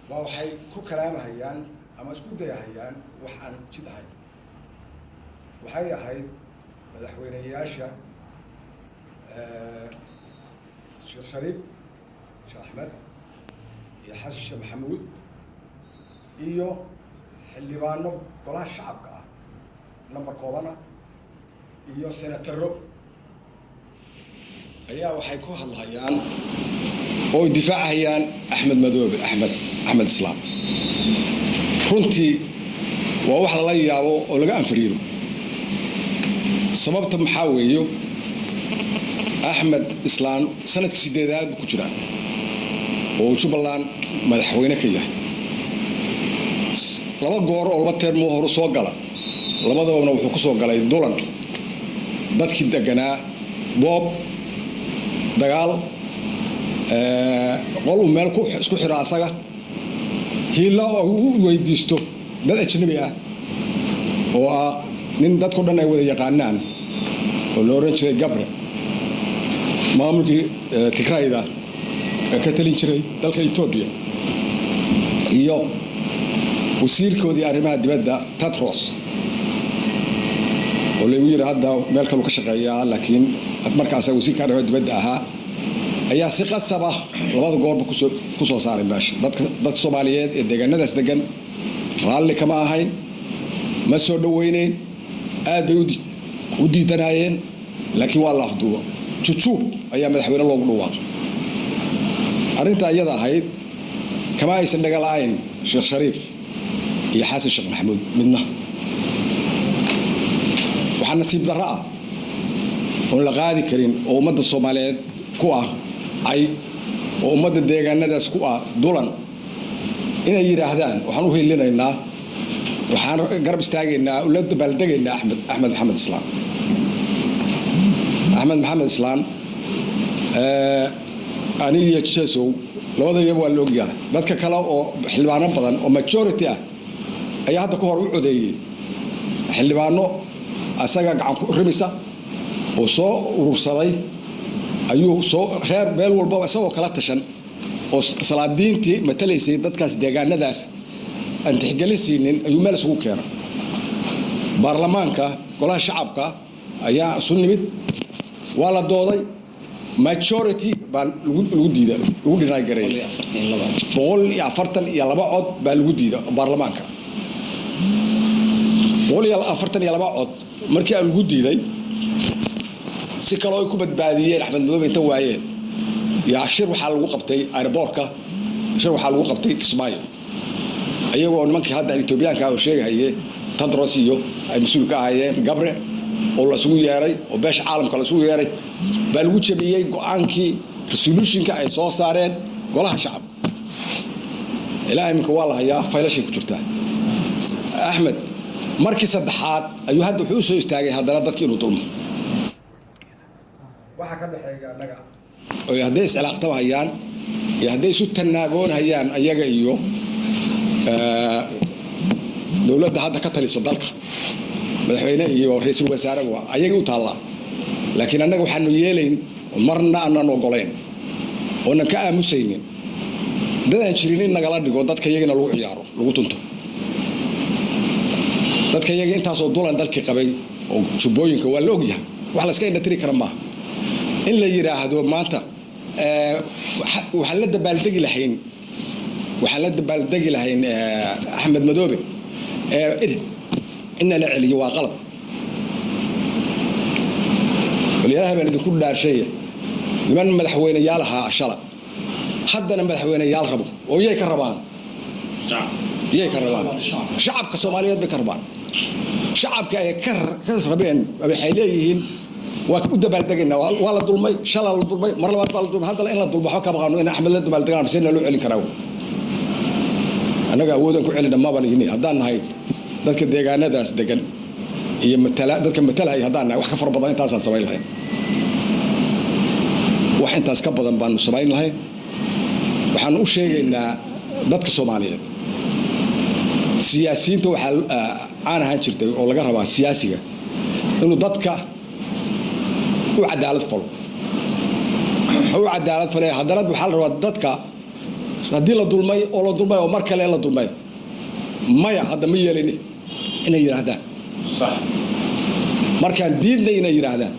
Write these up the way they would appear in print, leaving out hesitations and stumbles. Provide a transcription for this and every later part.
waxay ku kalaamahayaan ama isku dayahayaan wax aan jid ahayn. waxay ahayd madaxweynayaasha Sheekh Shariif Sheekh Ahmed iyo Xasan Sheekh Maxamuud iyo xildhibaano golaha shacabka ah number koobana iyo senataro ayaa waxay ku hadlayaan oo difaacayaan Axmed Madoobe Axmed Islaam. runtii waa wax la yaabo oo laga anfariiro. sababta maxaa weeyo Axmed Islaam sanadkii 8aad ku jira oo Jubbaland madaxweyne ka yahay. laba goor oo laba termo hore soo gala labadaba wuxuu ku soo galay dulan dadkii deganaa boob dagaal qol meel ku isku xira asaga hila oo weydiisto dad ajnabi ah oo nin dadku dhan ay wada yaqaanaan oo loo oran jiray Gabre maamulkii Tigrayda ka talin jiray dalka Itoobiya iyo wasiirkoodii arrimaha dibadda Tatros oo lagu yiri hadda meel kale ka shaqeeya laakiin markaas wasiirka arrimaha dibadda ahaa ayaa si qasab ah labada goorba ku soo saaray meesha dadka Soomaaliyeed ee deegaanadaas degan raalli kama ahayn ma soo dhaweyneen aad bay u diidanayeen laakiin waa la afduubo jujuub ayaa madaxweyne loogu dhawaaqay. arrinta iyada ahayd kama aysan dhagalayn Sheekh Shariif iyo Xasan Sheekh Maxamuud midna waxaan nasiib darro ah oo la qaadi karin oo ummadda Soomaaliyeed ku ah ay oo ummadda deegaanadaas ku ah dulan inay yiraahdaan waxaan u helinaynaa waxaan garab istaagaynaa u la baldegaynaa Axmed Maxamed Islaam ani iyo Jeesow labadaba waa la ogyahay. dadka kale oo xildhibaano badan oo majority ah ayaa hadda ka hor u codeeyay xildhibaano asaga gacan ku rimisa oo soo urursaday ayuu soo reer beel walba asagoo kala tashan oo salaadiintii matalaysay dadkaas deegaanadaas aan tixgelisiinin ayuu meel isugu keenay. baarlamaanka golaha shacabka ayaa isu nimid waa la dooday majority baa lagu diiday lagu dhinay garay 142 cod baa lagu diiday baarlamaanka 142 cod markii aan lagu diiday si kale oo ay ku badbaadiyeen Axmed Madoobe inta waayeen yaa shir waxa lagu qabtay airportka shir waxa lagu qabtay Kismaayo ayagoo nimankii hadda Itoobiyaanka oo sheegayay Tatros iyo ay mas'uul ka ahaayeen Gabre oo la isugu yeeray oo beesha caalamka la isugu yeeray baa lagu jabiyay go'aankii resolutionka ay soo saareen golaha shacabka. ilaa imika waa la hayaa faylashay ku jirtaa. Axmed markii saddexaad ayuu hadda wuxuu soo istaagay haddana dadkii inuu dulmo waxa ka dhaxeeya anaga oo hadday iscilaaqto hayaan iyo hadday isu tanaagoon hayaan ayaga iyo dawladda hadda ka taliso dalka madaxweyne iyo ra'iisul wasaare waa ayaga u taala. laakiin anaga waxaanu yeelayn marna aanan ogolayn oo aan ka aamusaynin dadaan jirin in nagala dhigo dadka iyagana lagu ciyaaro lagu tunto. dadka iyaga intaas oo dulan dalkii qabay oo jubbooyinka waa la ogyahay wax la iska indhatiri kara ma in la yiraahdo maanta waxaan la dabaaldegi lahayn Axmed Madoobe in la celiyo waa qalad. waliyaha baan idinku dhaarshay niman madaxweynayaal ahaa shala haddana madaxweynayaal rabo oo yey ka rabaan shacabka Soomaaliyeed bay ka rabaan shacabka ay ka rabeen waxay leeyihiin waa u dabaaldegayna waa la dulmay shala la dulmay mar labaad la dulmay hadda in la dulmo waxa ka baqaano in Axmed la dabaaldegaan si loo celin karo anaga awoodan ku celin dhammaan baan haddaan nahay dadka deegaanadaas degan iyo dadka matalay haddaan nahay wax ka far badan intaas aan sameyn lahayn wax intaas ka badan baan sameyn lahayn. waxaan u sheegaynaa dadka Soomaaliyeed siyaasiyiinta waxa aan ahaan jirtay oo laga rabaa siyaasiga inuu dadka u cadaalad falo haddana waxa la rabaa dadka haddii la dulmay oo la dulmay oo mar kale la dulmay maya hadda ma yeelini inay yiraahdaan صح markaan diidnay inay yiraahdaan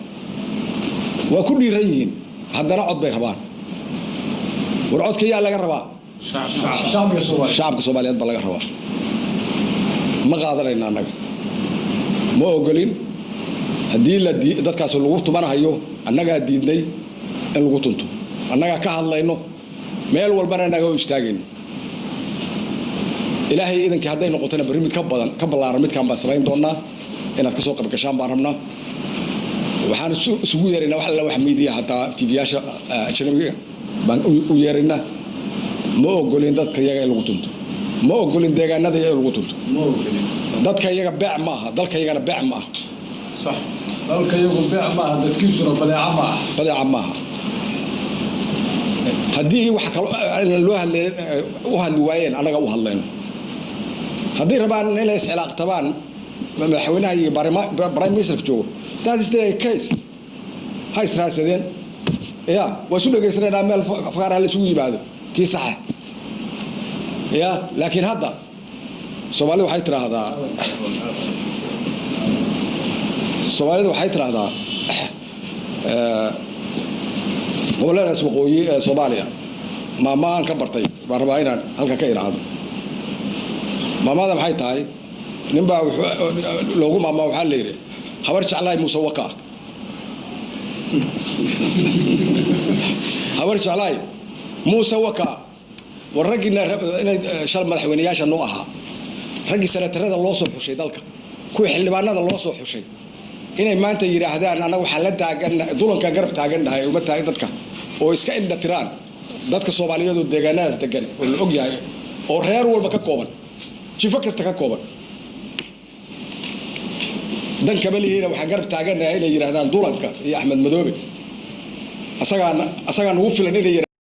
waa ku dhiiran yihiin haddana cod bay rabaan war codka yaa laga rabaa shacabka Soomaaliyeed baa laga rabaa ma qaadanayna annaga ma ogolin haddii dadkaas lagu tumanayo annagaa diidnay in lagu tunto annagaa ka hadlayno meel walbana annaga u istaagayno ilaahay idankii hadday noqotona bari mid ka badan ka ballaaran midkaan baan samayn doonaa inaad ka soo qayb gashaan baan rabnaa waxaan isugu yeeraynaa wax la wax media hataa TV-yaasha ajnabiga baan u yeeraynaa ma ogolin dadka iyaga lagu tunto ma ogolin deegaanada iyaga lagu tunto ما أوكي dadka iyaga beec maaha dalka iyagana beec maaha صح dalka iyagu beec maaha dadkiisuna badeeca maaha badeeca maaha haddii wax kale loo hadli waayeen anaga u hadlayno haddii rabaan inay iscilaaqtabaan madaxweynaha iyo prime minister joogo that is the case ha israasadeen ya waa soo dhageysanayna meel faqaraha la isugu yimaado kii sax ya laakiin hadda Soomaalidu waxay tiraahdaa goboladaas waqooyi ee Soomaaliya maamaan ka bartay baan rabaa inaan halka ka iraahdo maamada maxay tahay ninbaa loogu maama waxaa la yiri habar jeclaay musawaka habar jeclaay musawaka waragina inay shal madaxweynayaasha noo ahaa ragii sanatarada loo soo xushay dalka kuwa xildhibaanada loo soo xushay inay maanta yiraahdaan anagu waxaan la taagan dulanka garab taagannahay uma taagan dadka oo iska indha tiraan dadka Soomaaliyeed oo deegaanaas degan oo la og yahay oo reer walba ka kooban jifo kasta ka kooban dan kabalihiina waxaan garab taagannahay inay yiraahdaan dulanka iyo Axmed Madoobe asagaan ugu filan inay